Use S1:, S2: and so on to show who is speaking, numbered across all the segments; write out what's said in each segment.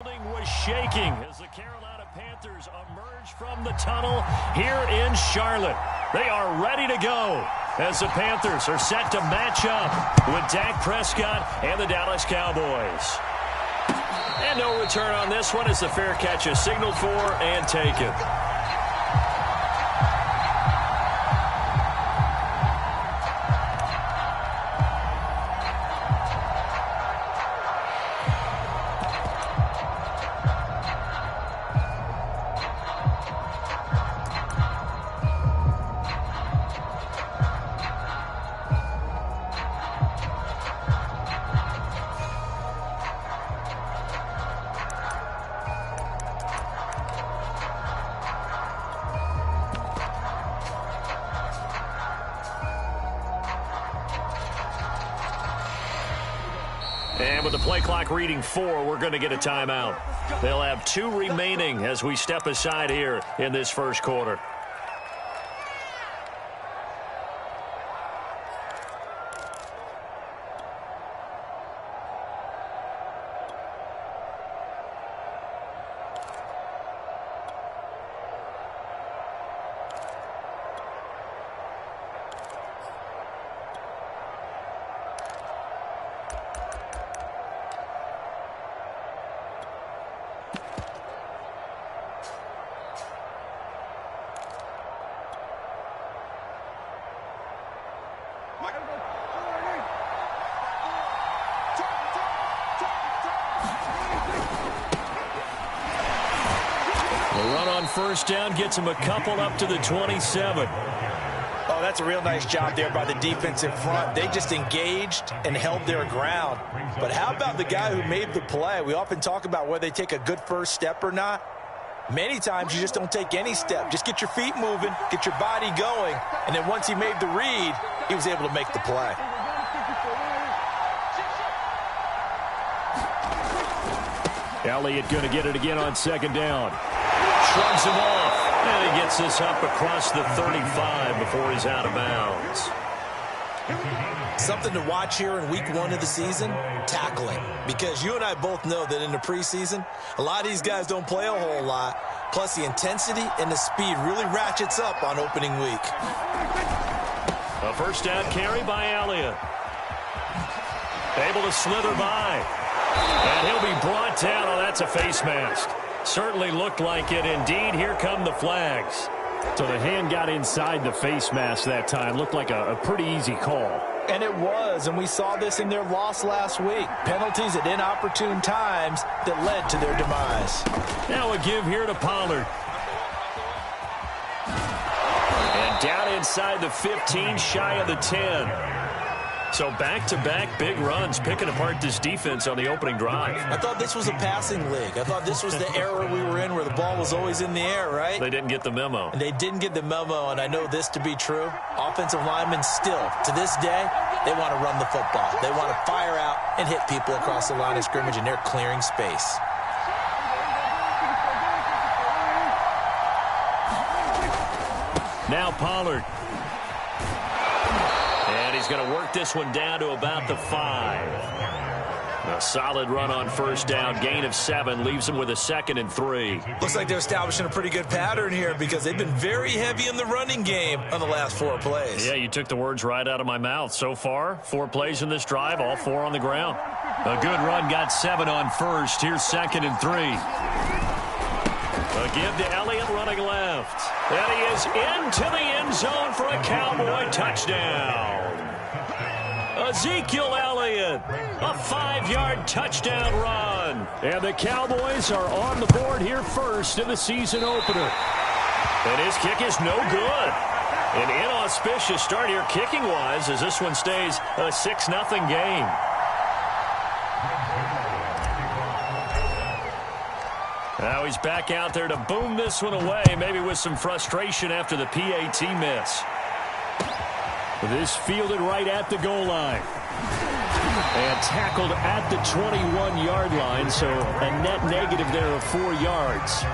S1: Was shaking as the Carolina Panthers emerge from the tunnel here in Charlotte. They are ready to go as the Panthers are set to match up with Dak Prescott and the Dallas Cowboys. And no return on this one as the fair catch is signaled for and taken. And with the play clock reading 4, we're going to get a timeout. They'll have 2 remaining as we step aside here in this first quarter. First down gets him a couple up to the 27.
S2: Oh, that's a real nice job there by the defensive front. They just engaged and held their ground. But how about the guy who made the play? We often talk about whether they take a good first step or not. Many times you just don't take any step. Just get your feet moving, get your body going, and then once he made the read, he was able to make the play.
S1: Elliott going to get it again on second down. Shrugs him off, and he gets this up across the 35 before he's out of bounds.
S2: Something to watch here in week 1 of the season, tackling. Because you and I both know that in the preseason, a lot of these guys don't play a whole lot. Plus, the intensity and the speed really ratchets up on opening week.
S1: A first down carry by Elliott. Able to slither by. And he'll be brought down. Oh, that's a face mask. Certainly looked like it. Indeed, here come the flags. So the hand got inside the face mask that time. Looked like a pretty easy call.
S2: And it was, and we saw this in their loss last week. Penalties at inopportune times that led to their demise.
S1: Now a give here to Pollard. And down inside the 15, shy of the 10. So back-to-back big runs, picking apart this defense on the opening drive.
S2: I thought this was a passing league. I thought this was the era we were in where the ball was always in the air, right?
S1: They didn't get the memo.
S2: And they didn't get the memo, and I know this to be true. Offensive linemen still, to this day, they want to run the football. They want to fire out and hit people across the line of scrimmage, and they're clearing space.
S1: Now Pollard. And he's going to work this one down to about the 5. A solid run on first down. Gain of 7 leaves him with a 2nd and 3.
S2: Looks like they're establishing a pretty good pattern here because they've been very heavy in the running game on the last 4 plays.
S1: Yeah, you took the words right out of my mouth. So far, 4 plays in this drive, all 4 on the ground. A good run, got 7 on first. Here's 2nd and 3. A give to Elliott running left. And he is into the end zone for a Cowboy touchdown. Ezekiel Elliott, a 5-yard touchdown run. And the Cowboys are on the board here first in the season opener. And his kick is no good. An inauspicious start here kicking-wise as this one stays a 6-0 game. Now he's back out there to boom this one away, maybe with some frustration after the PAT miss. This fielded right at the goal line. And tackled at the 21-yard line, so a net negative there of 4 yards.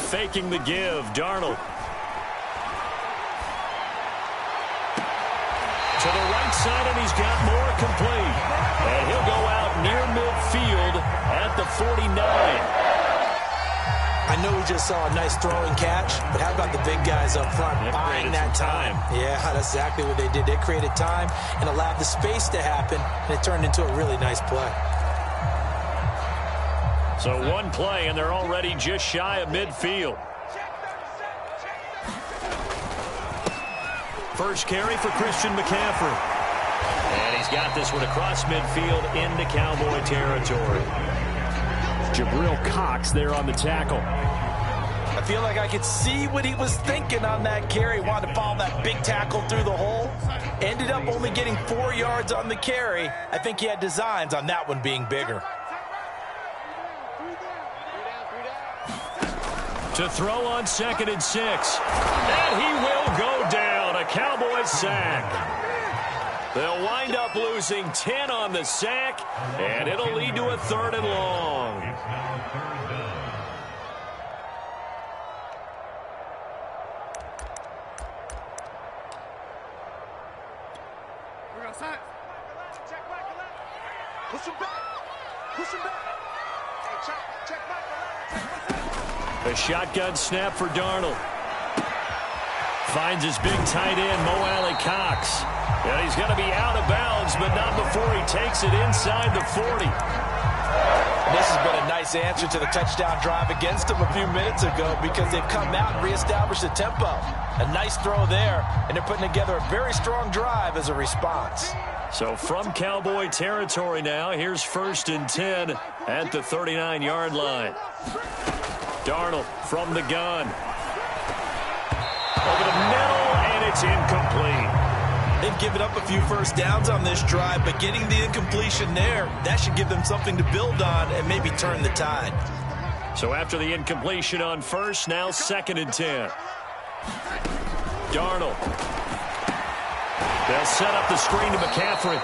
S1: faking the give. Darnold. To the right side, and he's got more complete. And he'll go out near midfield at the 49.
S2: I know we just saw a nice throwing catch, but how about the big guys up front buying that time? Yeah, that's exactly what they did. They created time and allowed the space to happen, and it turned into a really nice play.
S1: So one play, and they're already just shy of midfield. First carry for Christian McCaffrey. And he's got this one across midfield into Cowboy territory. Jabril Cox there on the tackle.
S2: I feel like I could see what he was thinking on that carry. Wanted to follow that big tackle through the hole. Ended up only getting 4 yards on the carry. I think he had designs on that one being bigger.
S1: To throw on 2nd and 6. And he will go down. A Cowboys sack. They'll wind up losing 10 on the sack, and it'll lead to a 3rd and long.
S3: Push him back. Push him back. Hey, check back.
S1: A shotgun snap for Darnold. Finds his big tight end, Mo Alley Cox. And he's going to be out of bounds, but not before he takes it inside the 40.
S2: This has been a nice answer to the touchdown drive against them a few minutes ago because they've come out and reestablished the tempo. A nice throw there, and they're putting together a very strong drive as a response.
S1: So from Cowboy territory now, here's 1st and 10 at the 39-yard line. Darnold from the gun. Over the middle, and it's incomplete.
S2: They've given up a few first downs on this drive, but getting the incompletion there, that should give them something to build on and maybe turn the tide.
S1: So after the incompletion on 1st, now 2nd and 10. Darnold. They'll set up the screen to McCaffrey.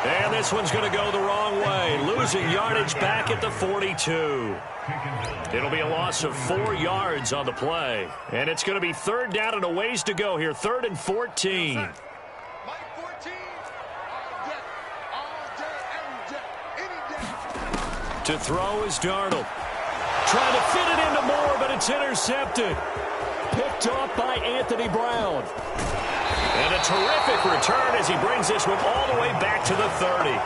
S1: And this one's going to go the wrong way. Losing yardage back at the 42. It'll be a loss of 4 yards on the play. And it's going to be 3rd down and a ways to go here. 3rd and 14. To throw is Darnold. Trying to fit it into Moore, but it's intercepted. Picked off by Anthony Brown. And a terrific return as he brings this one all the way back to the 30.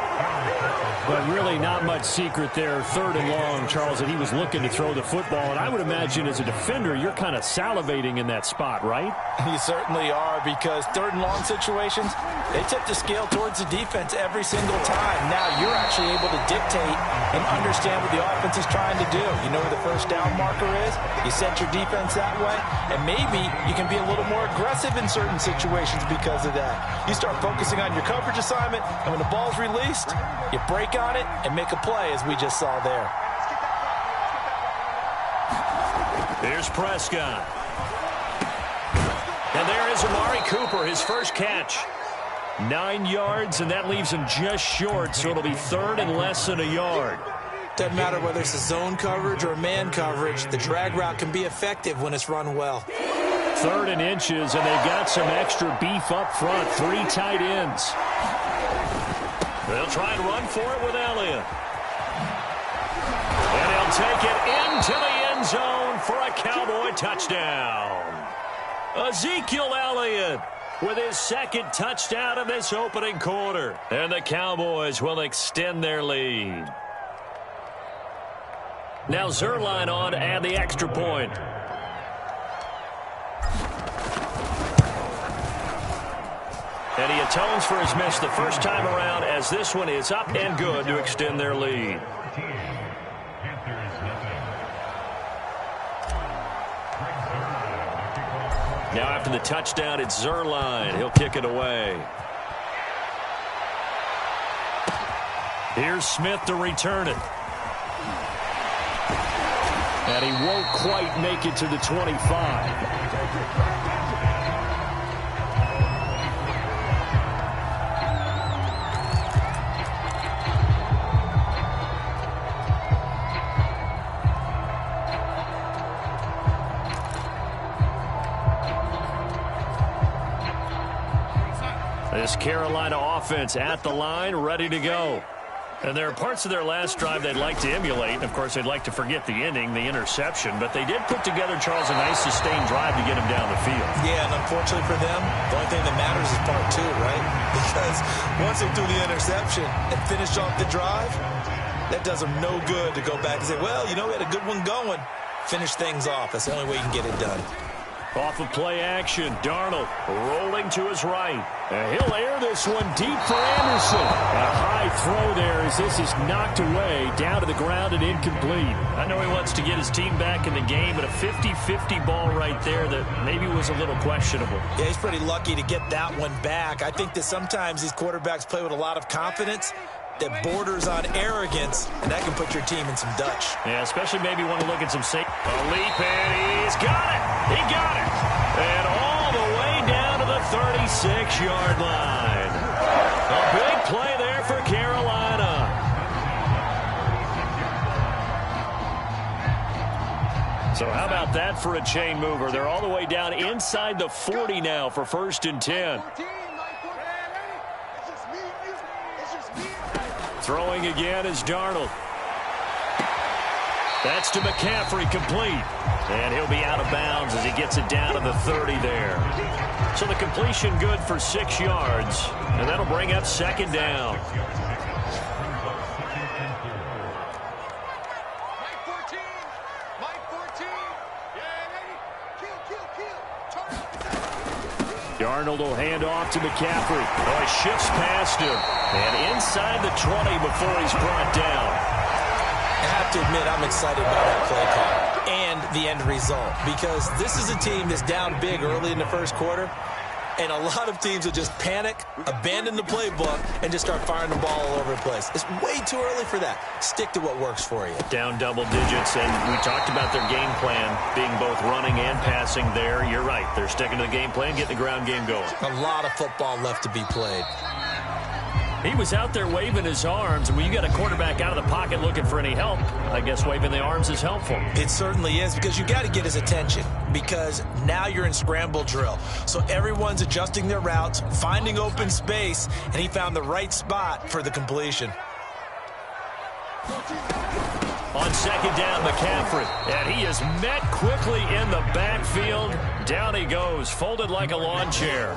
S4: But really not much secret there. 3rd and long, Charles, and he was looking to throw the football. And I would imagine as a defender, you're kind of salivating in that spot, right?
S2: You certainly are, because 3rd and long situations, they tip the scale towards the defense every single time. Now you're actually able to dictate and understand what the offense is trying to do. You know where the first down marker is. You set your defense that way, and maybe you can be a little more aggressive in certain situations because of that. You start focusing on your coverage assignment, and when the ball's released, you break on it and make a play, as we just saw there.
S1: Here's Prescott. And there is Amari Cooper, his first catch. 9 yards, and that leaves him just short, so it'll be 3rd and less than a yard.
S2: Doesn't matter whether it's a zone coverage or man coverage, the drag route can be effective when it's run well.
S1: 3rd and inches, and they've got some extra beef up front. 3 tight ends. They'll try and run for it with Elliott. And he'll take it into the end zone for a Cowboy touchdown. Ezekiel Elliott with his 2nd touchdown of this opening quarter. And the Cowboys will extend their lead. Now Zerline on to add the extra point. And he atones for his miss the first time around, as this one is up and good to extend their lead. Now after the touchdown, it's Zerline. He'll kick it away. Here's Smith to return it. And he won't quite make it to the 25. This Carolina offense at the line, ready to go. And there are parts of their last drive they'd like to emulate. Of course, they'd like to forget the ending, the interception. But they did put together, Charles, a nice sustained drive to get him down the field.
S2: Yeah, and unfortunately for them, the only thing that matters is part two, right? Because once they threw the interception and finished off the drive, that does them no good to go back and say, well, you know, we had a good one going. Finish things off. That's the only way you can get it done.
S1: Off of play action, Darnold rolling to his right. He'll air this one deep for Anderson. A high throw there as this is knocked away, down to the ground and incomplete. I know he wants to get his team back in the game, but a 50-50 ball right there that maybe was a little questionable.
S2: Yeah, he's pretty lucky to get that one back. I think that sometimes these quarterbacks play with a lot of confidence that borders on arrogance, and that can put your team in some Dutch.
S1: Yeah, especially maybe want to look at some safe. A leap, and he's got it. He got it. And all the way down to the 36-yard line. A big play there for Carolina. So how about that for a chain mover? They're all the way down inside the 40 now for 1st and 10. Throwing again is Darnold. That's to McCaffrey, complete. And he'll be out of bounds as he gets it down to the 30 there. So the completion good for 6 yards. And that'll bring up 2nd down. Darnold will hand off to McCaffrey. Oh, he shifts past him. And inside the 20 before he's brought down.
S2: I have to admit, I'm excited about that play call and the end result, because this is a team that's down big early in the first quarter, and a lot of teams will just panic, abandon the playbook, and just start firing the ball all over the place. It's way too early for that. Stick to what works for you.
S1: Down double digits, and we talked about their game plan being both running and passing there. You're right. They're sticking to the game plan, getting the ground game going.
S2: A lot of football left to be played.
S1: He was out there waving his arms, and when you got a quarterback out of the pocket looking for any help, I guess waving the arms is helpful.
S2: It certainly is, because you got to get his attention, because now you're in scramble drill. So everyone's adjusting their routes, finding open space, and he found the right spot for the completion.
S1: On 2nd down, McCaffrey, and he is met quickly in the backfield. Down he goes, folded like a lawn chair.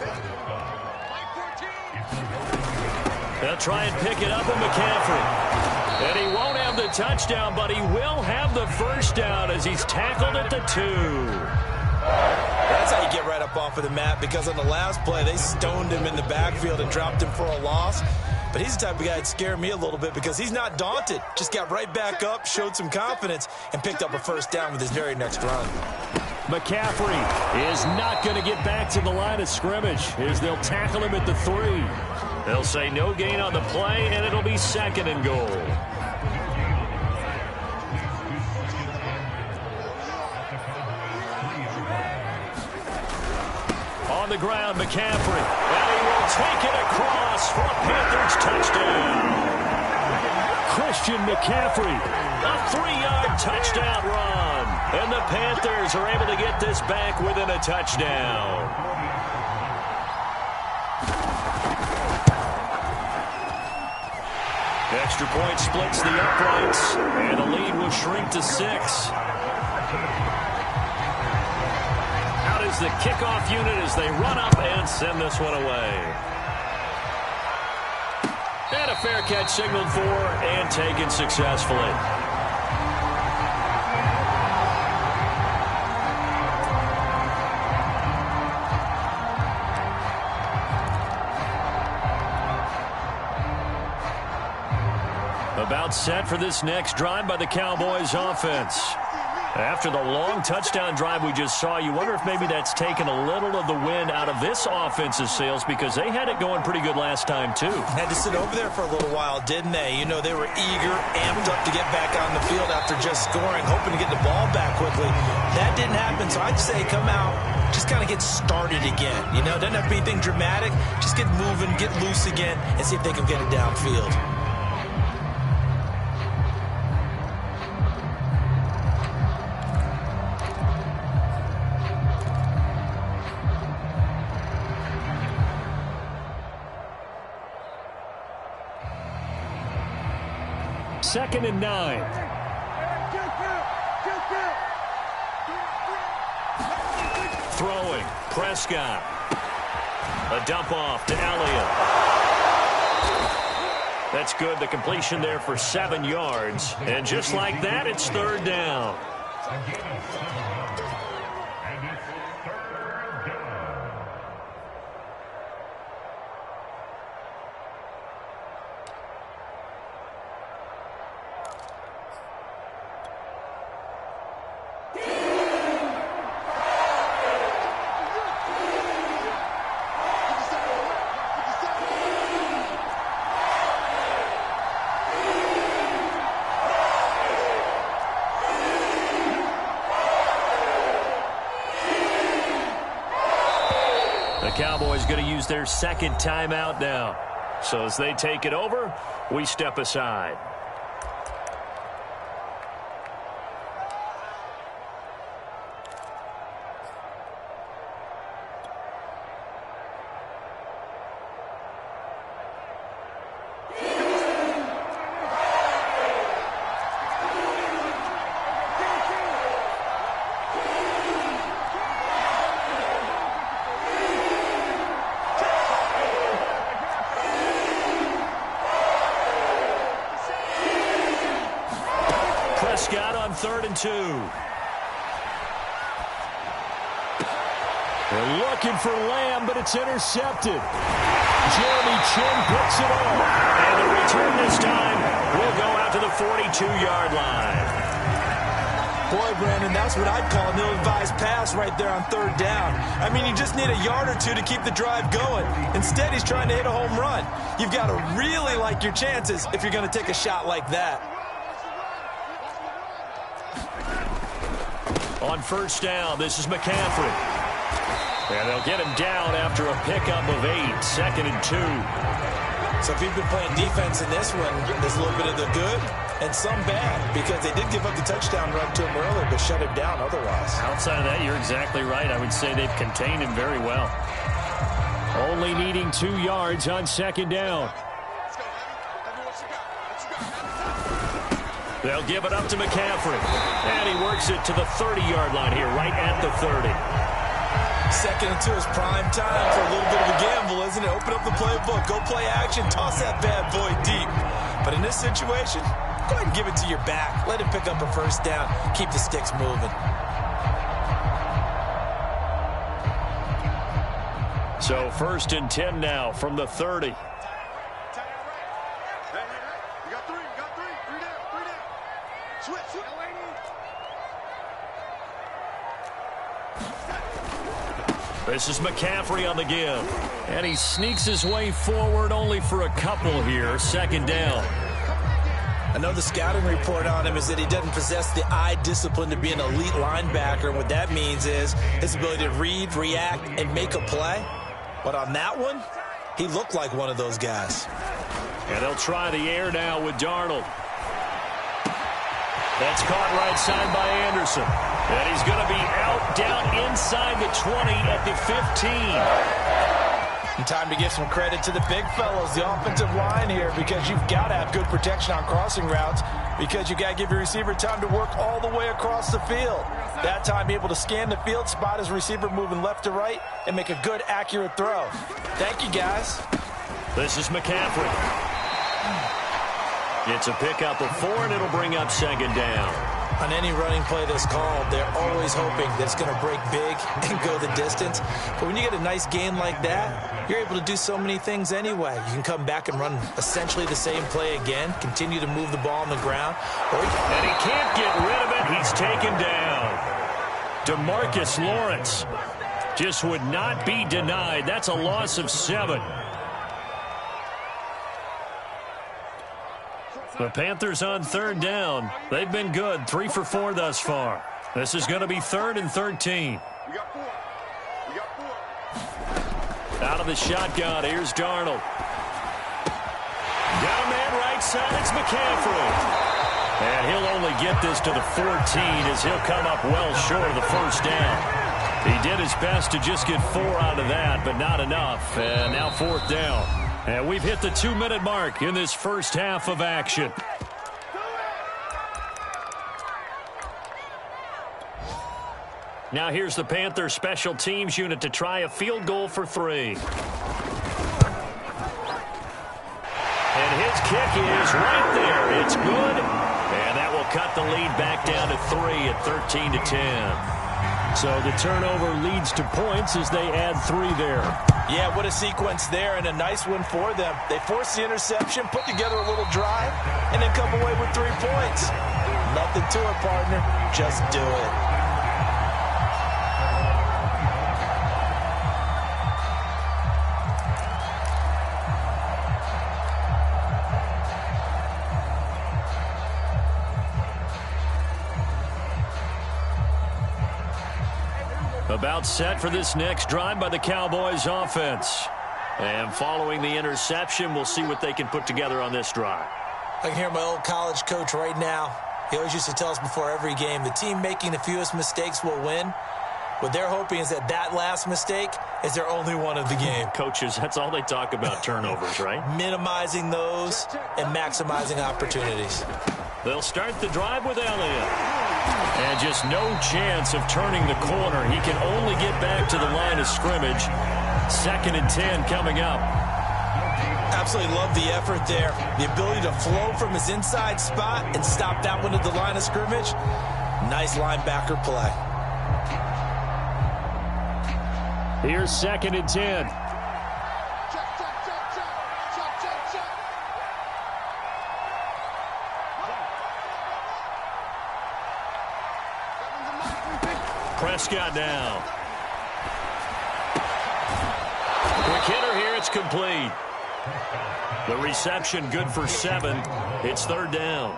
S1: They'll try and pick it up with McCaffrey. And he won't have the touchdown, but he will have the 1st down as he's tackled at the 2.
S2: That's how you get right up off of the mat, because on the last play, they stoned him in the backfield and dropped him for a loss. But he's the type of guy that scared me a little bit, because he's not daunted. Just got right back up, showed some confidence, and picked up a 1st down with his very next run.
S1: McCaffrey is not going to get back to the line of scrimmage as they'll tackle him at the 3. They'll say no gain on the play, and it'll be 2nd and goal. On the ground, McCaffrey, and he will take it across for a Panthers touchdown. Christian McCaffrey, a 3-yard touchdown run, and the Panthers are able to get this back within a touchdown. Extra point splits the uprights, and the lead will shrink to 6. Out is the kickoff unit as they run up and send this one away. And a fair catch signaled for and taken successfully. About set for this next drive by the Cowboys offense. After the long touchdown drive we just saw, you wonder if maybe that's taken a little of the wind out of this offense's sails, because they had it going pretty good last time too.
S2: Had to sit over there for a little while, didn't they? You know, they were eager, amped up to get back on the field after just scoring, hoping to get the ball back quickly. That didn't happen, so I'd say come out, just kind of get started again. You know, doesn't have to be anything dramatic. Just get moving, get loose again, and see if they can get it downfield.
S4: 2nd and 9.
S1: Throwing, Prescott. A dump off to Elliott. That's good. The completion there for 7 yards. And just like that, it's 3rd down. The Cowboys going to use their 2nd timeout now. So as they take it over, we step aside. Prescott on 3rd and 2.
S4: They're looking for Lamb, but it's intercepted. Jeremy Chin picks it up.
S1: And the return this time will go out to the 42-yard line.
S2: Boy, Brandon, that's what I'd call an ill-advised pass right there on 3rd down. I mean, you just need a yard or two to keep the drive going. Instead, he's trying to hit a home run. You've got to really like your chances if you're going to take a shot like that.
S1: On 1st down, this is McCaffrey. And they'll get him down after a pickup of 8, 2nd and 2.
S2: So if you've been playing defense in this one, there's a little bit of the good and some bad, because they did give up the touchdown run to him earlier, but shut him down otherwise.
S4: Outside of that, you're exactly right. I would say they've contained him very well. Only needing 2 yards on 2nd down.
S1: They'll give it up to McCaffrey. And he works it to the 30-yard line here, right at the 30.
S2: 2nd and 2 is prime time for a little bit of a gamble, isn't it? Open up the playbook, go play action, toss that bad boy deep. But in this situation, go ahead and give it to your back. Let him pick up a 1st down. Keep the sticks moving.
S1: So 1st and 10 now from the 30. This is McCaffrey on the give.
S4: And he sneaks his way forward only for a couple here. 2nd down.
S2: I know the scouting report on him is that he doesn't possess the eye discipline to be an elite linebacker. What that means is his ability to read, react, and make a play. But on that one, he looked like one of those guys.
S1: And they'll try the air now with Darnold. That's caught right side by Anderson. And he's going to be out down inside the 20 at the 15.
S2: And time to give some credit to the big fellows, the offensive line here, because you've got to have good protection on crossing routes, because you've got to give your receiver time to work all the way across the field. That time, be able to scan the field, spot his receiver moving left to right, and make a good, accurate throw. Thank you, guys.
S1: This is McCaffrey. It's a pickup of 4, and it'll bring up 2nd down.
S2: On any running play that's called, they're always hoping that it's going to break big and go the distance. But when you get a nice gain like that, you're able to do so many things anyway. You can come back and run essentially the same play again, continue to move the ball on the ground.
S1: And he can't get rid of it. He's taken down. DeMarcus Lawrence just would not be denied. That's a loss of 7. The Panthers on 3rd down. They've been good. 3 for 4 thus far. This is going to be 3rd and 13. Out of the shotgun, here's Darnold. Got a man right side, it's McCaffrey. And he'll only get this to the 14 as he'll come up well short of the 1st down. He did his best to just get 4 out of that, but not enough. And now 4th down. And we've hit the 2-minute mark in this first half of action. Now here's the Panthers special teams unit to try a field goal for 3. And his kick is right there. It's good. And that will cut the lead back down to 3 at 13-10. So the turnover leads to points as they add 3 there.
S2: Yeah, what a sequence there, and a nice one for them. They forced the interception, put together a little drive, and then come away with 3 points. Nothing to it, partner. Just do it.
S1: About set for this next drive by the Cowboys offense. And following the interception, we'll see what they can put together on this drive.
S2: I can hear my old college coach right now. He always used to tell us before every game, the team making the fewest mistakes will win. What they're hoping is that last mistake is their only one of the game.
S1: Coaches, that's all they talk about, turnovers, right?
S2: Minimizing those and maximizing opportunities.
S1: They'll start the drive with Elliott. And just no chance of turning the corner. He can only get back to the line of scrimmage. 2nd and 10 coming up.
S2: Absolutely love the effort there. The ability to flow from his inside spot and stop that one at the line of scrimmage. Nice linebacker play.
S4: Here's 2nd and 10.
S1: Prescott now. Quick hitter here. It's complete. The reception good for 7. It's 3rd down.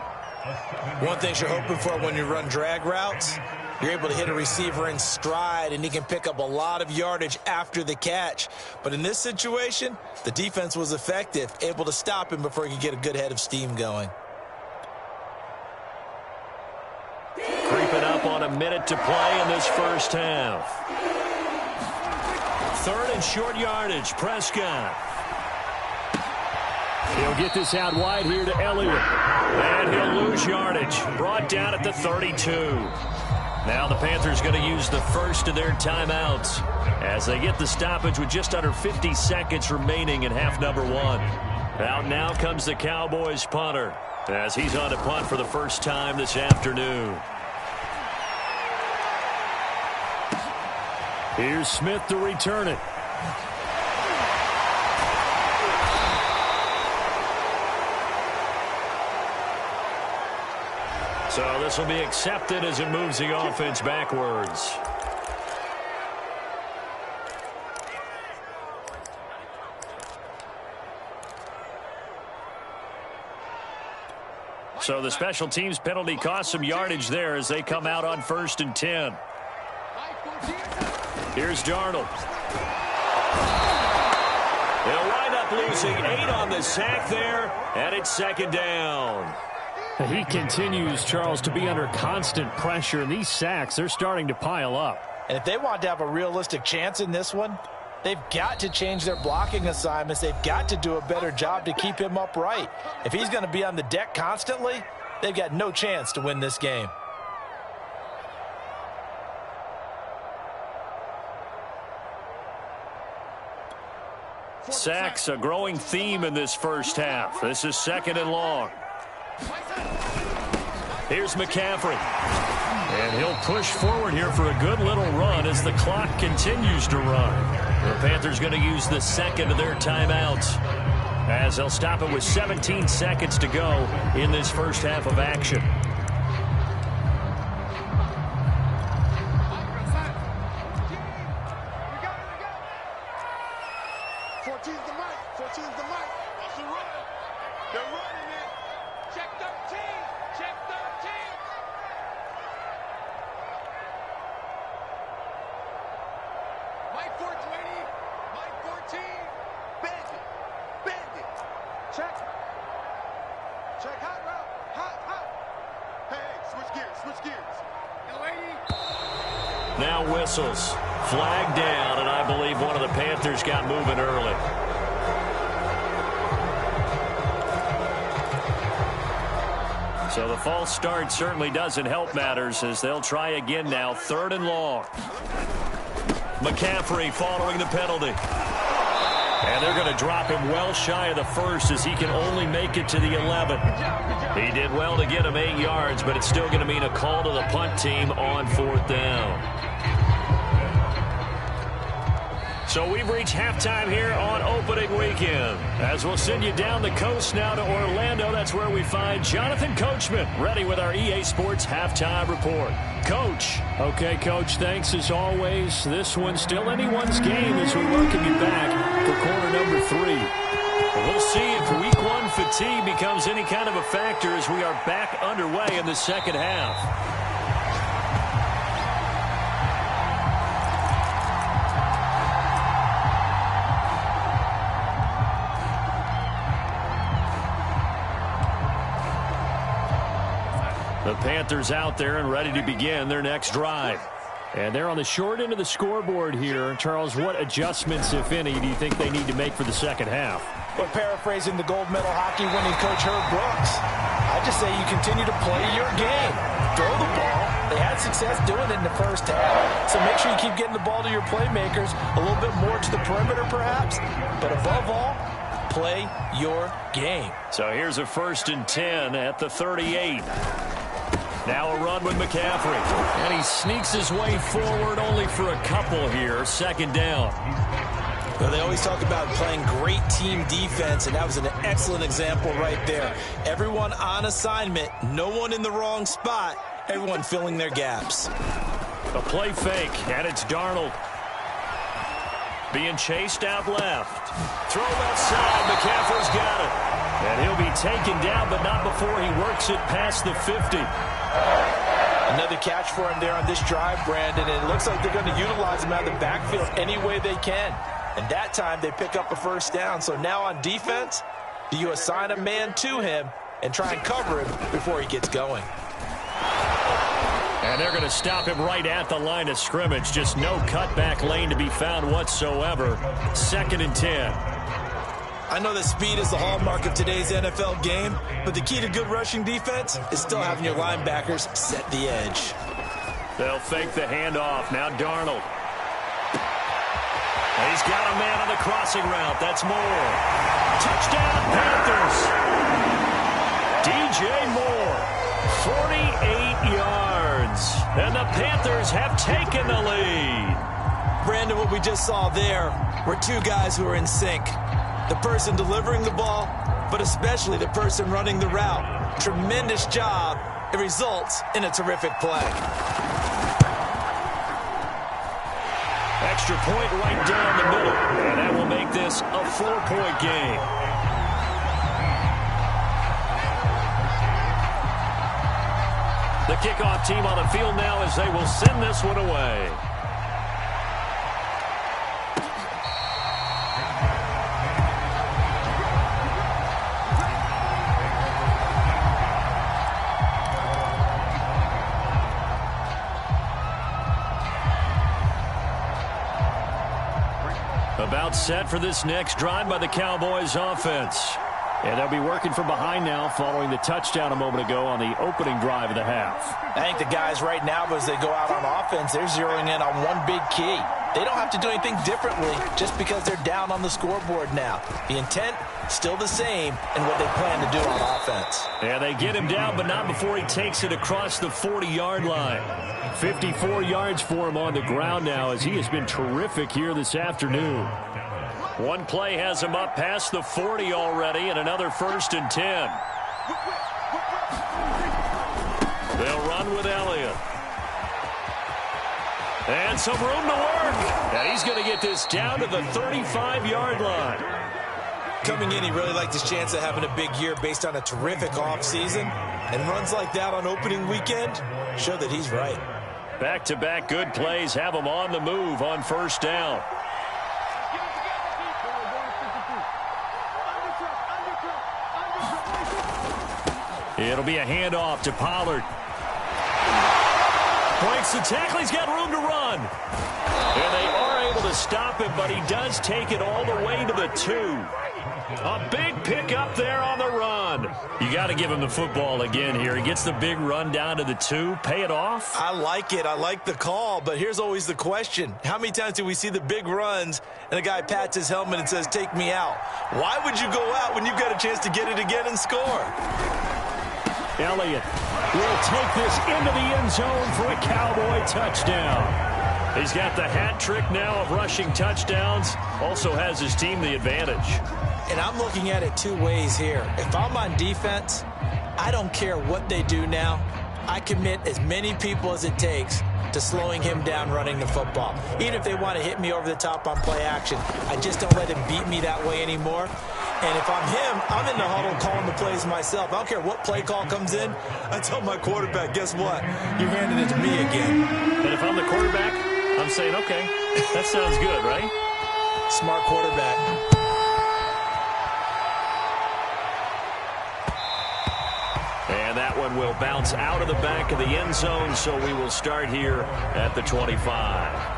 S2: One thing you're hoping for when you run drag routes, you're able to hit a receiver in stride, and he can pick up a lot of yardage after the catch. But in this situation, the defense was effective, able to stop him before he could get a good head of steam going.
S1: Creeping up on a minute to play in this first half. 3rd and short yardage. Prescott.
S4: He'll get this out wide here to Elliott.
S1: And he'll lose yardage. Brought down at the 32. Now the Panthers going to use the first of their timeouts as they get the stoppage with just under 50 seconds remaining in half number 1. Out now comes the Cowboys punter as he's on to punt for the first time this afternoon.
S4: Here's Smith to return it.
S1: So this will be accepted as it moves the offense backwards. So the special teams penalty cost some yardage there as they come out on 1st and 10. Here's Darnold. They'll wind up losing 8 on the sack there, and it's 2nd down.
S4: He continues, Charles, to be under constant pressure, and these sacks, they're starting to pile up.
S2: And if they want to have a realistic chance in this one, they've got to change their blocking assignments. They've got to do a better job to keep him upright. If he's going to be on the deck constantly, they've got no chance to win this game.
S1: Sacks, a growing theme in this first half. This is 2nd and long. Here's McCaffrey. And he'll push forward here for a good little run as the clock continues to run. The Panthers going to use the 2nd of their timeouts as they'll stop it with 17 seconds to go in this first half of action. Now whistles. Flag down, and I believe one of the Panthers got moving early. So the false start certainly doesn't help matters as they'll try again now. 3rd and long. McCaffrey following the penalty. And they're going to drop him well shy of the first as he can only make it to the 11. He did well to get him 8 yards, but it's still going to mean a call to the punt team on 4th down. So we've reached halftime here on opening weekend. As we'll send you down the coast now to Orlando, that's where we find Jonathan Coachman ready with our EA Sports halftime report. Coach. Okay, Coach, thanks as always. This one's still anyone's game as we welcome you back for quarter number 3. We'll see if week 1 fatigue becomes any kind of a factor as we are back underway in the second half. The Panthers out there and ready to begin their next drive. And they're on the short end of the scoreboard here. Charles, what adjustments, if any, do you think they need to make for the second half?
S2: Well, paraphrasing the gold medal hockey winning coach Herb Brooks, I just say you continue to play your game. Throw the ball. They had success doing it in the first half. So make sure you keep getting the ball to your playmakers, a little bit more to the perimeter perhaps. But above all, play your game.
S1: So here's a 1st and 10 at the 38. Now a run with McCaffrey. And he sneaks his way forward only for a couple here. 2nd down.
S2: Well, they always talk about playing great team defense, and that was an excellent example right there. Everyone on assignment, no one in the wrong spot, everyone filling their gaps.
S1: A play fake, and it's Darnold. Being chased out left. Throw left side. McCaffrey's got it. And he'll be taken down, but not before he works it past the 50.
S2: Another catch for him there on this drive, Brandon, and it looks like they're going to utilize him out of the backfield any way they can. And that time they pick up a 1st down. So now on defense, do you assign a man to him and try and cover him before he gets going?
S1: And they're going to stop him right at the line of scrimmage. Just no cutback lane to be found whatsoever. 2nd and 10.
S2: I know that speed is the hallmark of today's NFL game, but the key to good rushing defense is still having your linebackers set the edge.
S1: They'll fake the handoff. Now Darnold. He's got a man on the crossing route. That's Moore. Touchdown, Panthers. DJ Moore, 48 yards. And the Panthers have taken the lead.
S2: Brandon, what we just saw there were 2 guys who are in sync. The person delivering the ball, but especially the person running the route. Tremendous job. It results in a terrific play.
S1: Extra point right down the middle. And that will make this a 4-point game. The kickoff team on the field now as they will send this one away. About set for this next drive by the Cowboys offense. And they'll be working from behind now following the touchdown a moment ago on the opening drive of the half.
S2: I think the guys right now, as they go out on offense, they're zeroing in on one big key. They don't have to do anything differently just because they're down on the scoreboard now. The intent, still the same in what they plan to do on offense.
S1: Yeah, they get him down, but not before he takes it across the 40-yard line. 54 yards for him on the ground now as he has been terrific here this afternoon. One play has him up past the 40 already, and another 1st and 10. They'll run with Elliott. And some room to work. And he's going to get this down to the 35-yard line.
S2: Coming in, he really liked his chance of having a big year based on a terrific offseason. And runs like that on opening weekend show that he's right.
S1: Back-to-back good plays have him on the move on 1st down. It'll be a handoff to Pollard. Breaks the tackle. He's got room to run. And they are able to stop him, but he does take it all the way to the 2. A big pickup there on the run. You got to give him the football again here. He gets the big run down to the 2. Pay it off.
S2: I like it. I like the call, but here's always the question. How many times do we see the big runs and a guy pats his helmet and says, take me out? Why would you go out when you've got a chance to get it again and score?
S4: Elliott will take this into the end zone for a Cowboy touchdown.
S1: He's got the hat trick now of rushing touchdowns. Also has his team the advantage.
S2: And I'm looking at it 2 ways here. If I'm on defense, I don't care what they do now. I commit as many people as it takes to slowing him down running the football. Even if they want to hit me over the top on play action, I just don't let him beat me that way anymore. And if I'm him, I'm in the huddle calling the plays myself. I don't care what play call comes in. I tell my quarterback, guess what? You're handing it to me again.
S1: And if I'm the quarterback, I'm saying, okay, that sounds good, right?
S2: Smart quarterback.
S1: And that one will bounce out of the back of the end zone, so we will start here at the 25.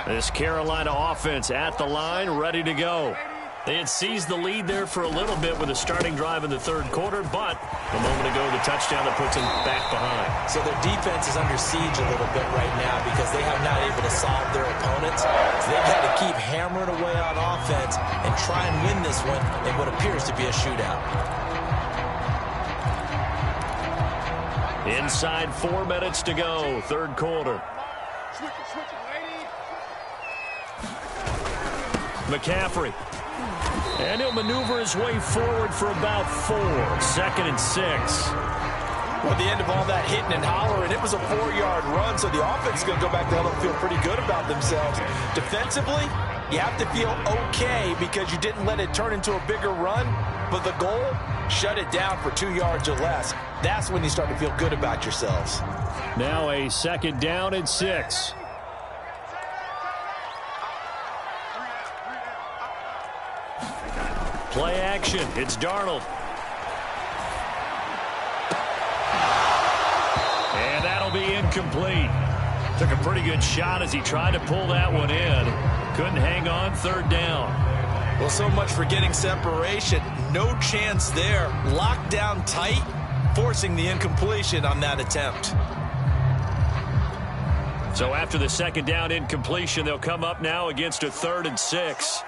S1: This Carolina offense at the line, ready to go. They had seized the lead there for a little bit with a starting drive in the 3rd quarter, but a moment ago, the touchdown that puts them back behind.
S2: So their defense is under siege a little bit right now because they have not able to solve their opponents. So they've had to keep hammering away on offense and try and win this one in what appears to be a shootout.
S1: Inside 4 minutes to go, 3rd quarter. McCaffrey. And he'll maneuver his way forward for about 4. 2nd and 6.
S2: Well, at the end of all that hitting and hollering, it was a 4-yard run, so the offense is going to go back to hell and feel pretty good about themselves. Defensively, you have to feel okay because you didn't let it turn into a bigger run, but the goal, shut it down for 2 yards or less. That's when you start to feel good about yourselves.
S4: Now a 2nd down and 6.
S1: Play action. It's Darnold. And that'll be incomplete. Took a pretty good shot as he tried to pull that one in. Couldn't hang on. 3rd down.
S2: Well, so much for getting separation. No chance there. Locked down tight, forcing the incompletion on that attempt.
S1: So after the 2nd down incompletion, they'll come up now against a 3rd and 6.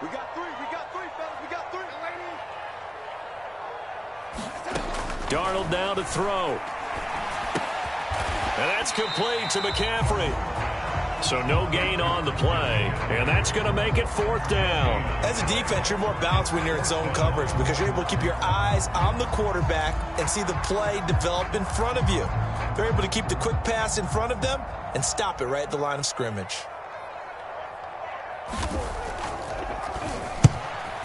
S3: We got 3, fellas. We got 3.
S1: Darnold now to throw. And that's complete to McCaffrey. So no gain on the play, and that's going to make it 4th down.
S2: As a defense, you're more balanced when you're in zone coverage because you're able to keep your eyes on the quarterback and see the play develop in front of you. They're able to keep the quick pass in front of them and stop it right at the line of scrimmage.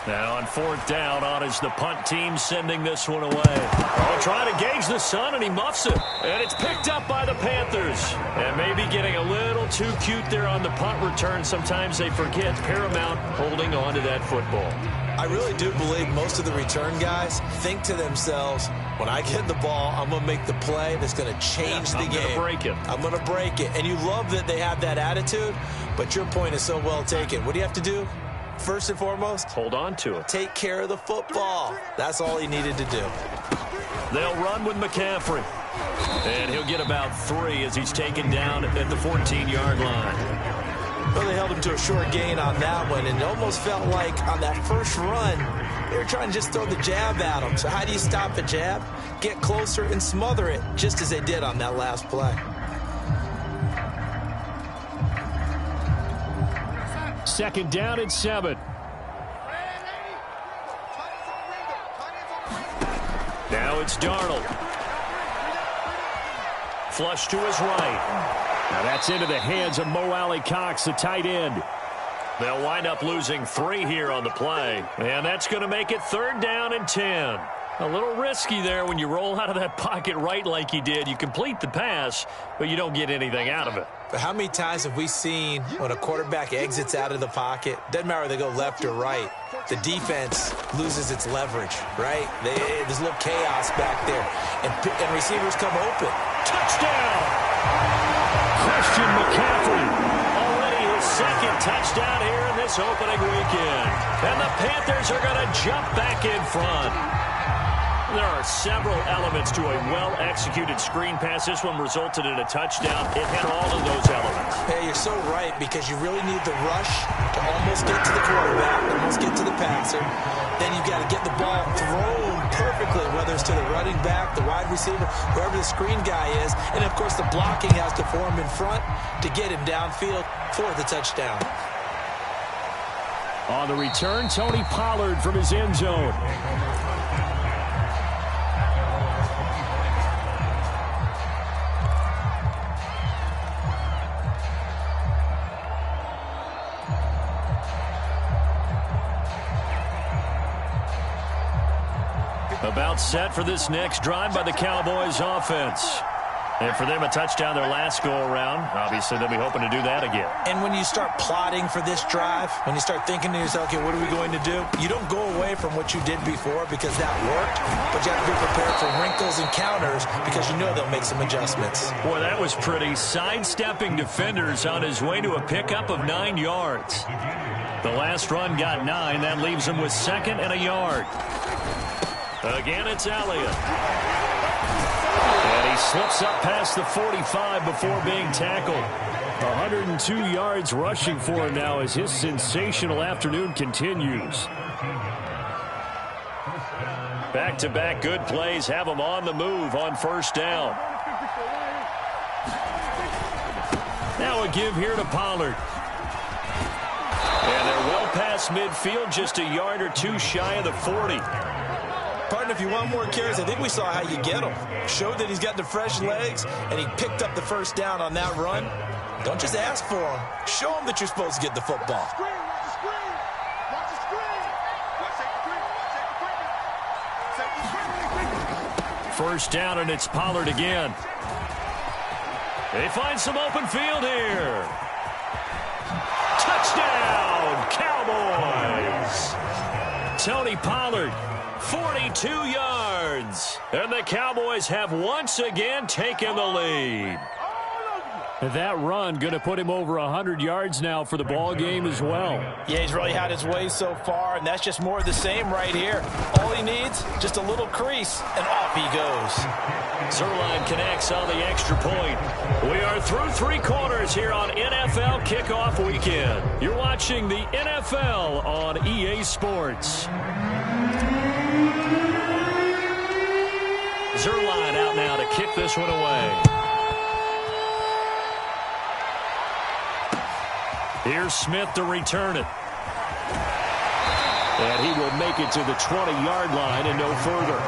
S1: Now on 4th down, on is the punt team sending this one away. Oh, trying to gauge the sun, and he muffs it. And it's picked up by the Panthers. And maybe getting a little too cute there on the punt return. Sometimes they forget paramount holding on to that football.
S2: I really do believe most of the return guys think to themselves, when I get the ball, I'm going to make the play that's going to change the game.
S1: I'm going to break it.
S2: I'm going to break it. And you love that they have that attitude, but your point is so well taken. What do you have to do? First and foremost,
S1: hold on to it.
S2: Take care of the football. That's all he needed to do.
S1: They'll run with McCaffrey. And he'll get about 3 as he's taken down at the 14-yard line.
S2: Well, they held him to a short gain on that one, and it almost felt like on that first run, they were trying to just throw the jab at him. So how do you stop the jab? Get closer and smother it, just as they did on that last play.
S4: 2nd down and 7.
S1: Now it's Darnold. Flush to his right.
S4: Now that's into the hands of Mo Alley-Cox, the tight end.
S1: They'll wind up losing 3 here on the play. And that's going to make it 3rd down and 10. A little risky there when you roll out of that pocket right like he did. You complete the pass, but you don't get anything out of it.
S2: But how many times have we seen when a quarterback exits out of the pocket, doesn't matter whether they go left or right, the defense loses its leverage, right? There's a little chaos back there, and receivers come open.
S1: Touchdown! Christian McCaffrey, already his second touchdown here in this opening weekend. And the Panthers are going to jump back in front. There are several elements to a well-executed screen pass. This one resulted in a touchdown. It had all of those elements.
S2: Hey, you're so right, because you really need the rush to almost get to the quarterback, almost get to the passer. Then you've got to get the ball thrown perfectly, whether it's to the running back, the wide receiver, whoever the screen guy is. And, of course, the blocking has to form in front to get him downfield for the touchdown.
S4: On the return, Tony Pollard from his end zone. About set for this next drive by the Cowboys offense. And for them, a touchdown their last go-around. Obviously, they'll be hoping to do that again.
S2: And when you start plotting for this drive, when you start thinking to yourself, okay, what are we going to do? You don't go away from what you did before because that worked, but you have to be prepared for wrinkles and counters because you know they'll make some adjustments.
S4: Boy, that was pretty. Sidestepping defenders on his way to a pickup of 9 yards. The last run got 9. That leaves him with 2nd and a yard. Again, it's Elliott. And he slips up past the 45 before being tackled. 102 yards rushing for him now as his sensational afternoon continues. Back-to-back good plays have him on the move on first down. Now a give here to Pollard. And they're well past midfield, just a yard or two shy of the 40.
S2: Partner, if you want more carries, I think we saw how you get him. Showed that he's got the fresh legs, and he picked up the first down on that run. Don't just ask for him. Show him that you're supposed to get the football.
S4: First down, and it's Pollard again. They find some open field here. Touchdown, Cowboys! Tony Pollard, 42 yards. And the Cowboys have once again taken the lead. That run going to put him over 100 yards now for the ball game as well.
S2: Yeah, he's really had his way so far, and that's just more of the same right here. All he needs, just a little crease, and off he goes.
S1: Zerline connects on the extra point. We are through 3 quarters here on NFL Kickoff Weekend. You're watching the NFL on EA Sports. Zerline out now to kick this one away. Here's Smith to return it. And he will make it to the 20-yard line and no further.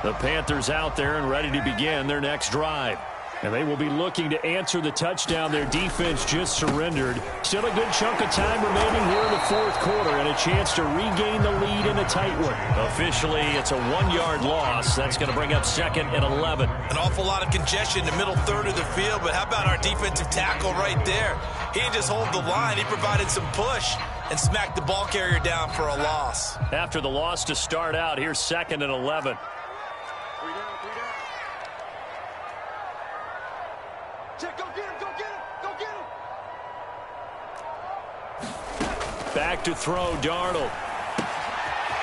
S1: The Panthers out there and ready to begin their next drive. And they will be looking to answer the touchdown their defense just surrendered. Still a good chunk of time remaining here in the 4th quarter and a chance to regain the lead in a tight one. Officially, it's a 1-yard loss. That's going to bring up 2nd and 11.
S2: An awful lot of congestion in the middle third of the field, but how about our defensive tackle right there? He didn't just hold the line. He provided some push and smacked the ball carrier down for a loss.
S1: After the loss to start out, here's 2nd and 11. Back to throw, Darnold.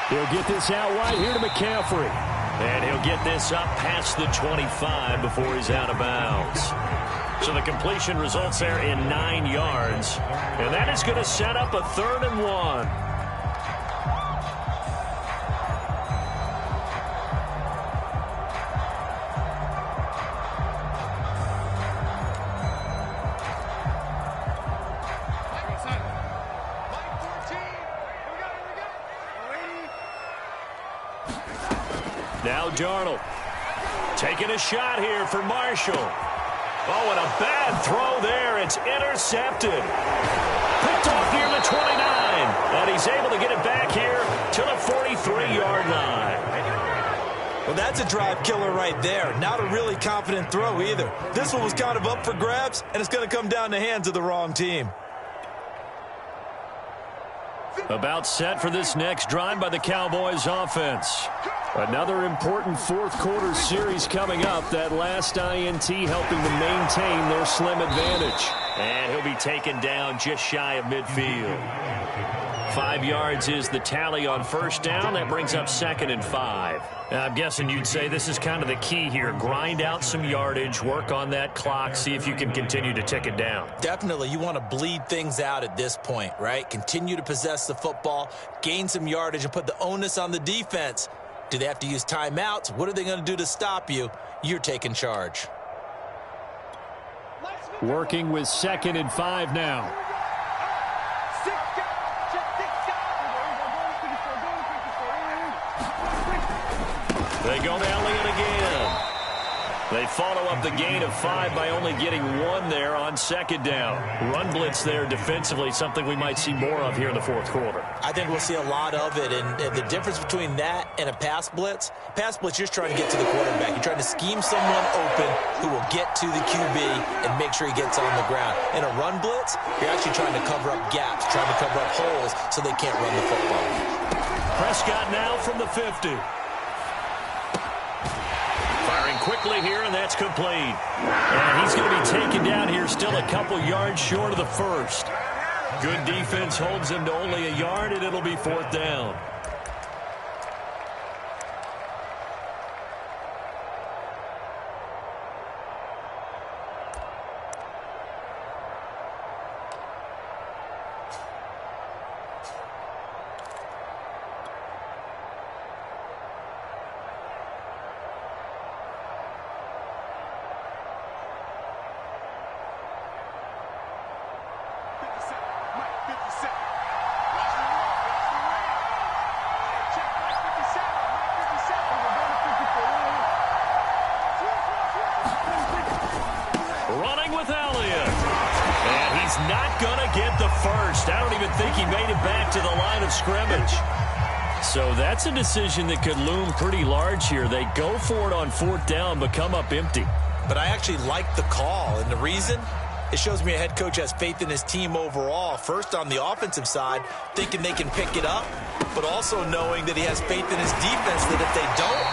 S4: He'll get this out wide here to McCaffrey.
S1: And he'll get this up past the 25 before he's out of bounds. So the completion results there in 9 yards. And that is going to set up a 3rd and 1. Now Darnold taking a shot here for Marshall. Oh, and a bad throw there. It's intercepted. Picked Picked off near the 29. And he's able to get it back here to the 43-yard line.
S2: Well, that's a drive killer right there. Not a really confident throw either. This one was kind of up for grabs, and it's going to come down the hands of the wrong team.
S1: About set for this next drive by the Cowboys offense. Another important fourth-quarter series coming up. That last INT helping to maintain their slim advantage. And he'll be taken down just shy of midfield. 5 yards is the tally on first down. That brings up 2nd and 5. I'm guessing you'd say this is kind of the key here. Grind out some yardage, work on that clock, see if you can continue to tick it down.
S2: Definitely. You want to bleed things out at this point, right? Continue to possess the football, gain some yardage, and put the onus on the defense. Do they have to use timeouts? What are they going to do to stop you? You're taking charge.
S1: Working with 2nd and 5 now. They go to Elliott again. They follow up the gain of 5 by only getting 1 there on 2nd down. Run blitz there defensively, something we might see more of here in the fourth quarter.
S2: I think we'll see a lot of it, and the difference between that and a pass blitz, you're just trying to get to the quarterback. You're trying to scheme someone open who will get to the QB and make sure he gets on the ground. In a run blitz, you're actually trying to cover up gaps, trying to cover up holes so they can't run the football.
S1: Prescott now from the 50. Firing quickly here, and that's complete. And he's going to be taken down here, still a couple yards short of the first. Good defense holds him to only a yard, and it'll be 4th down. Not going to get the first. I don't even think he made it back to the line of scrimmage. So that's a decision that could loom pretty large here. They go for it on 4th down, but come up empty.
S2: But I actually like the call, and the reason? It shows me a head coach has faith in his team overall. First on the offensive side, thinking they can pick it up, but also knowing that he has faith in his defense that if they don't,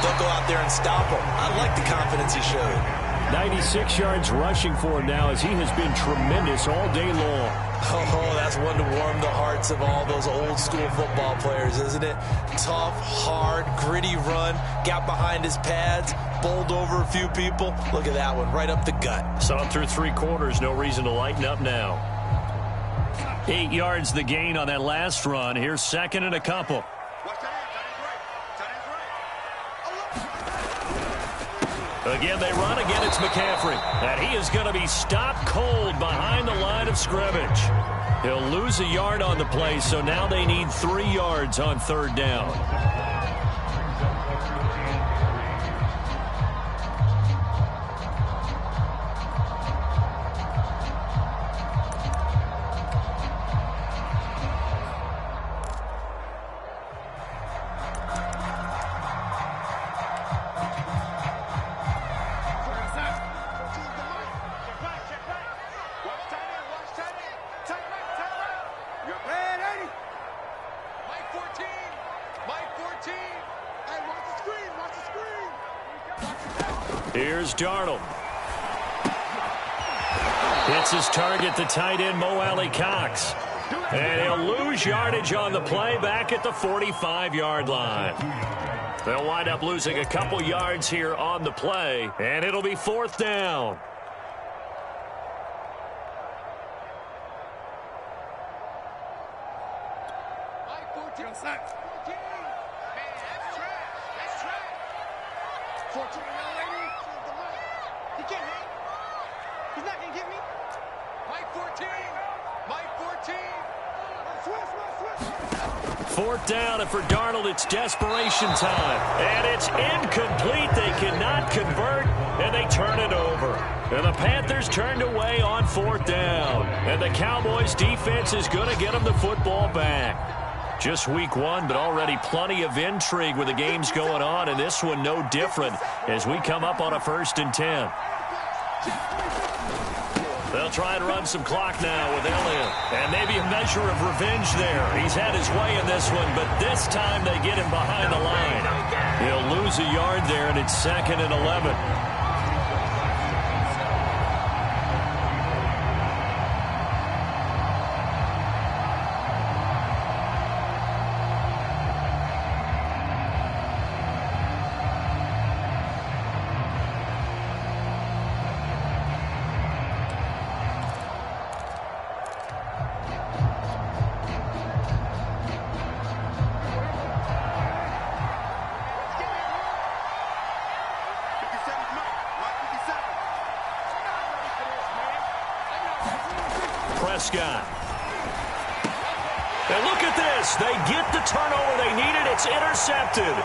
S2: they'll go out there and stop him. I like the confidence he showed.
S1: 96 yards rushing for him now as he has been tremendous all day long.
S2: Oh, that's one to warm the hearts of all those old school football players, isn't it? Tough, hard, gritty run, got behind his pads, bowled over a few people. Look at that one, right up the gut.
S1: Saw him through 3 quarters, no reason to lighten up now. 8 yards the gain on that last run. Here's 2nd and a couple. Again, they run. Again, it's McCaffrey. And he is going to be stopped cold behind the line of scrimmage. He'll lose a yard on the play, so now they need 3 yards on 3rd down. Here's Darnold. Hits his target, the tight end, Mo Alley-Cox. And he'll lose yardage on the play back at the 45-yard line. They'll wind up losing a couple yards here on the play, and it'll be 4th down. Fourth down, and for Darnold, it's desperation time. And it's incomplete. They cannot convert, and they turn it over. And the Panthers turned away on fourth down. And the Cowboys' defense is going to get them the football back. Just week one, but already plenty of intrigue with the games going on, and this one no different as we come up on a 1st and 10. They'll try and run some clock now with Elliott. And maybe a measure of revenge there. He's had his way in this one, but this time they get him behind the line. He'll lose a yard there, and it's 2nd and 11. Prescott. And look at this. They get the turnover they needed. It's intercepted.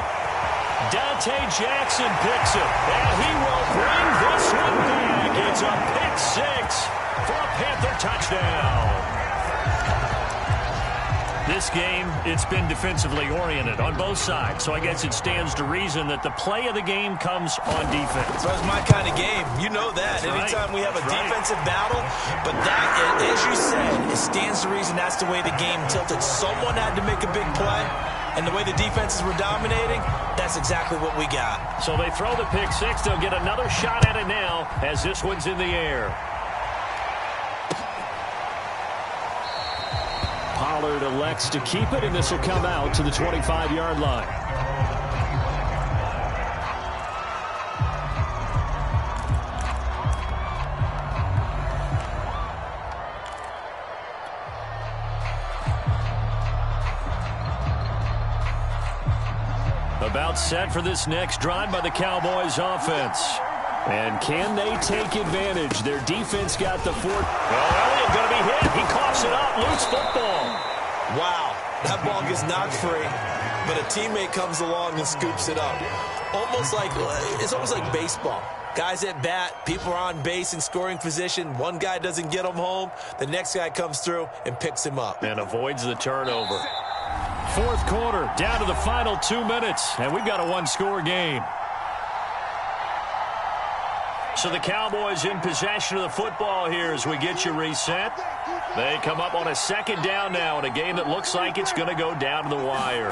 S1: Dante Jackson picks it. And he will bring this one back. It's a pick six for a Panther touchdown. This game, it's been defensively oriented on both sides, so I guess it stands to reason that the play of the game comes on defense.
S2: So it's my kind of game. You know that.
S1: That's
S2: Anytime
S1: right.
S2: we have a defensive battle, but that, as you said, it stands to reason that's the way the game tilted. Someone had to make a big play, and the way the defenses were dominating, that's exactly what we got.
S1: So they throw the pick six. They'll get another shot at it now as this one's in the air. Pollard elects to keep it, and this will come out to the 25-yard line. About set for this next drive by the Cowboys offense. And can they take advantage? Their defense got the fourth. Well, Elliott going to be hit. He coughs it up. Loose football.
S2: Wow, that ball gets knocked free, but a teammate comes along and scoops it up. It's almost like baseball. Guys at bat, people are on base in scoring position. One guy doesn't get him home. The next guy comes through and picks him up.
S1: And avoids the turnover. Fourth quarter, down to the final 2 minutes, and we've got a one-score game. So the Cowboys in possession of the football here as we get you reset. They come up on a 2nd down now in a game that looks like it's going to go down to the wire.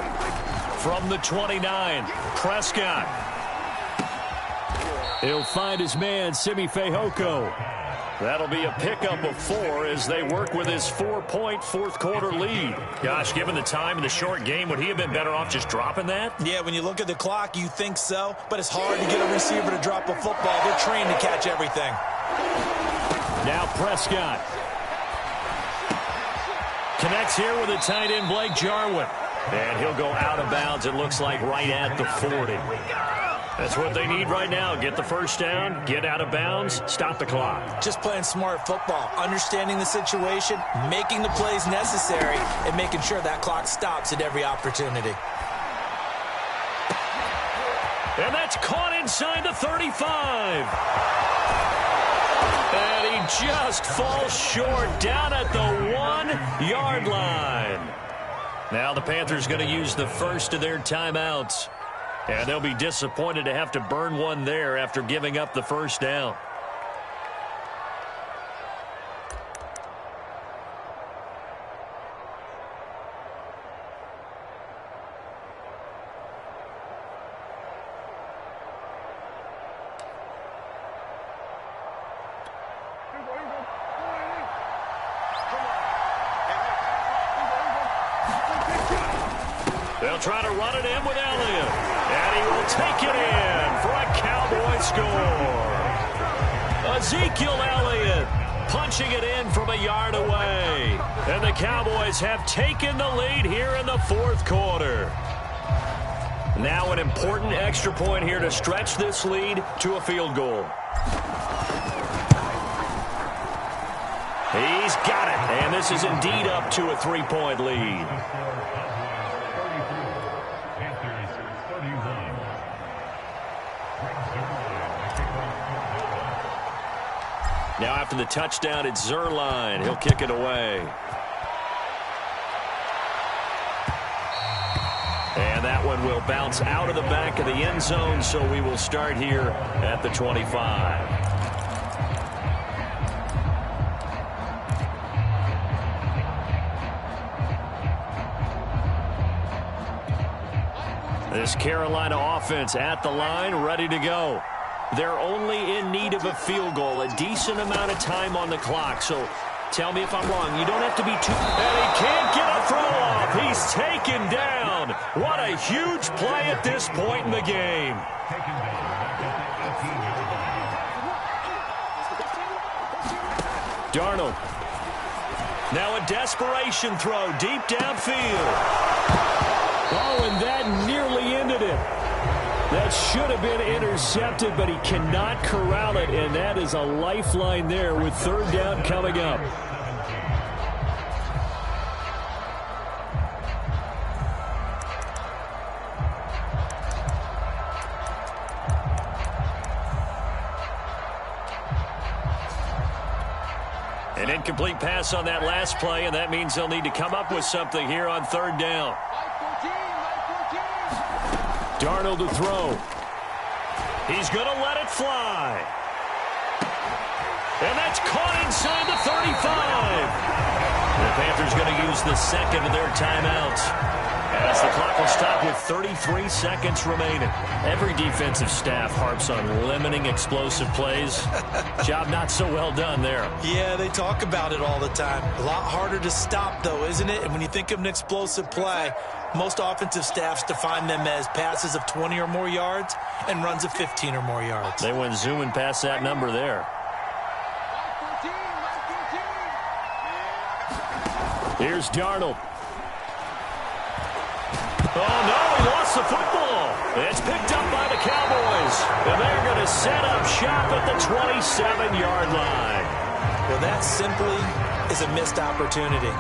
S1: From the 29, Prescott. He'll find his man, Simi Fehoko. That'll be a pickup of 4 as they work with his 4-point fourth-quarter lead. Gosh, given the time in the short game, would he have been better off just dropping that?
S2: Yeah, when you look at the clock, you think so, but it's hard to get a receiver to drop a football. They're trained to catch everything.
S1: Now Prescott. Connects here with a tight end, Blake Jarwin. And he'll go out of bounds, it looks like, right at the 40. That's what they need right now. Get the first down, get out of bounds, stop the clock.
S2: Just playing smart football, understanding the situation, making the plays necessary, and making sure that clock stops at every opportunity.
S1: And that's caught inside the 35. And he just falls short down at the 1-yard line. Now the Panthers going to use the first of their timeouts. And they'll be disappointed to have to burn one there after giving up the first down. They'll try to run it in with Elliott. And he will take it in for a Cowboy score. Ezekiel Elliott punching it in from a yard away. And the Cowboys have taken the lead here in the fourth quarter. Now an important extra point here to stretch this lead to a field goal. He He's got it. And this is indeed up to a 3-point lead. Now after the touchdown, it's Zerline. He'll kick it away. And that one will bounce out of the back of the end zone, so we will start here at the 25. This Carolina offense at the line, ready to go. They're only in need of a field goal, a decent amount of time on the clock. So tell me if I'm wrong. You don't have to be too... And he can't get a throw off. He's taken down. What a huge play at this point in the game. Darnold. Now a desperation throw deep downfield. Oh, and that nearly ended it. That should have been intercepted, but he cannot corral it, and that is a lifeline there with third down coming up. An incomplete pass on that last play, and that means they'll need to come up with something here on third down. Darnold to throw. He's going to let it fly. And that's caught inside the 35. The Panthers going to use the second of their timeouts, as the clock will stop with 33 seconds remaining. Every defensive staff harps on limiting explosive plays. Job not so well done there.
S2: Yeah, they talk about it all the time. A lot harder to stop, though, isn't it? And when you think of an explosive play, most offensive staffs define them as passes of 20 or more yards and runs of 15 or more yards.
S1: They went zooming past that number there. Here's Darnold. Oh, no, he lost the football. It's picked up by the Cowboys, and they're going to set up shop at the 27-yard line.
S2: Well, that simply is a missed opportunity.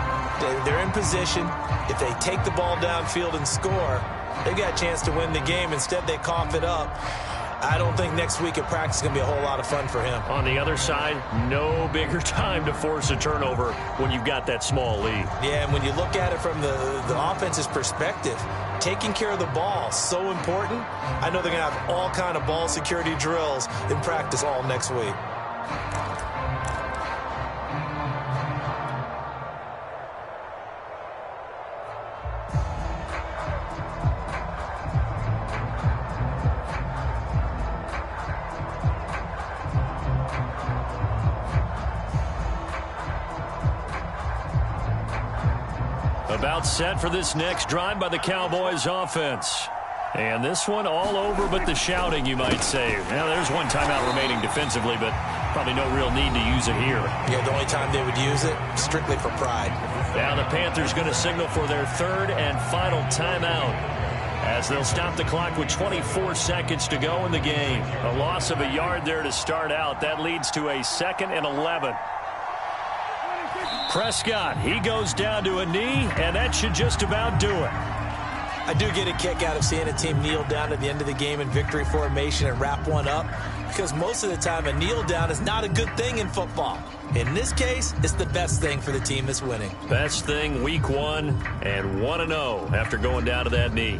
S2: They're in position. If they take the ball downfield and score, they've got a chance to win the game. Instead, they cough it up. I don't think next week at practice is going to be a whole lot of fun for him.
S1: On the other side, no bigger time to force a turnover when you've got that small lead.
S2: Yeah, and when you look at it from the offense's perspective, taking care of the ball, so important. I know they're going to have all kind of ball security drills in practice all next week.
S1: About set for this next drive by the Cowboys offense. And this one all over but the shouting, you might say. Now, there's one timeout remaining defensively, but probably no real need to use it here.
S2: Yeah, the only time they would use it, strictly for pride.
S1: Now the Panthers going to signal for their third and final timeout, as they'll stop the clock with 24 seconds to go in the game. A loss of a yard there to start out. That leads to a 2nd and 11. Prescott, he goes down to a knee, and that should just about do it.
S2: I do get a kick out of seeing a team kneel down at the end of the game in victory formation and wrap one up, because most of the time a kneel down is not a good thing in football. In this case, it's the best thing for the team that's winning.
S1: Best thing week 1 and 1-0 after going down to that knee.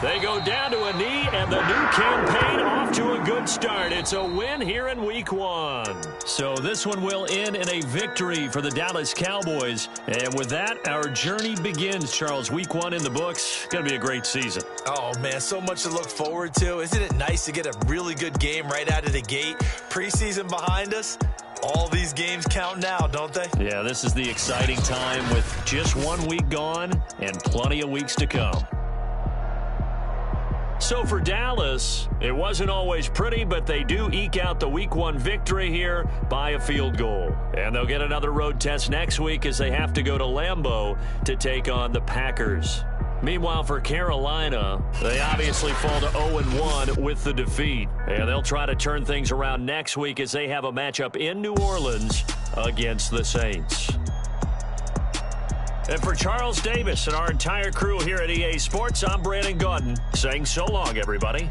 S1: They go down to a knee, and the new campaign off to a good start. It's a win here in week 1. So this one will end in a victory for the Dallas Cowboys. And with that, our journey begins, Charles. Week 1 in the books. Going to be a great season.
S2: Oh, man, so much to look forward to. Isn't it nice to get a really good game right out of the gate? Preseason behind us. All these games count now, don't they?
S1: Yeah, this is the exciting time with just 1 week gone and plenty of weeks to come. So for Dallas, it wasn't always pretty, but they do eke out the week 1 victory here by a field goal. And they'll get another road test next week as they have to go to Lambeau to take on the Packers. Meanwhile, for Carolina, they obviously fall to 0-1 with the defeat. And they'll try to turn things around next week as they have a matchup in New Orleans against the Saints. And for Charles Davis and our entire crew here at EA Sports, I'm Brandon Gaudin saying so long, everybody.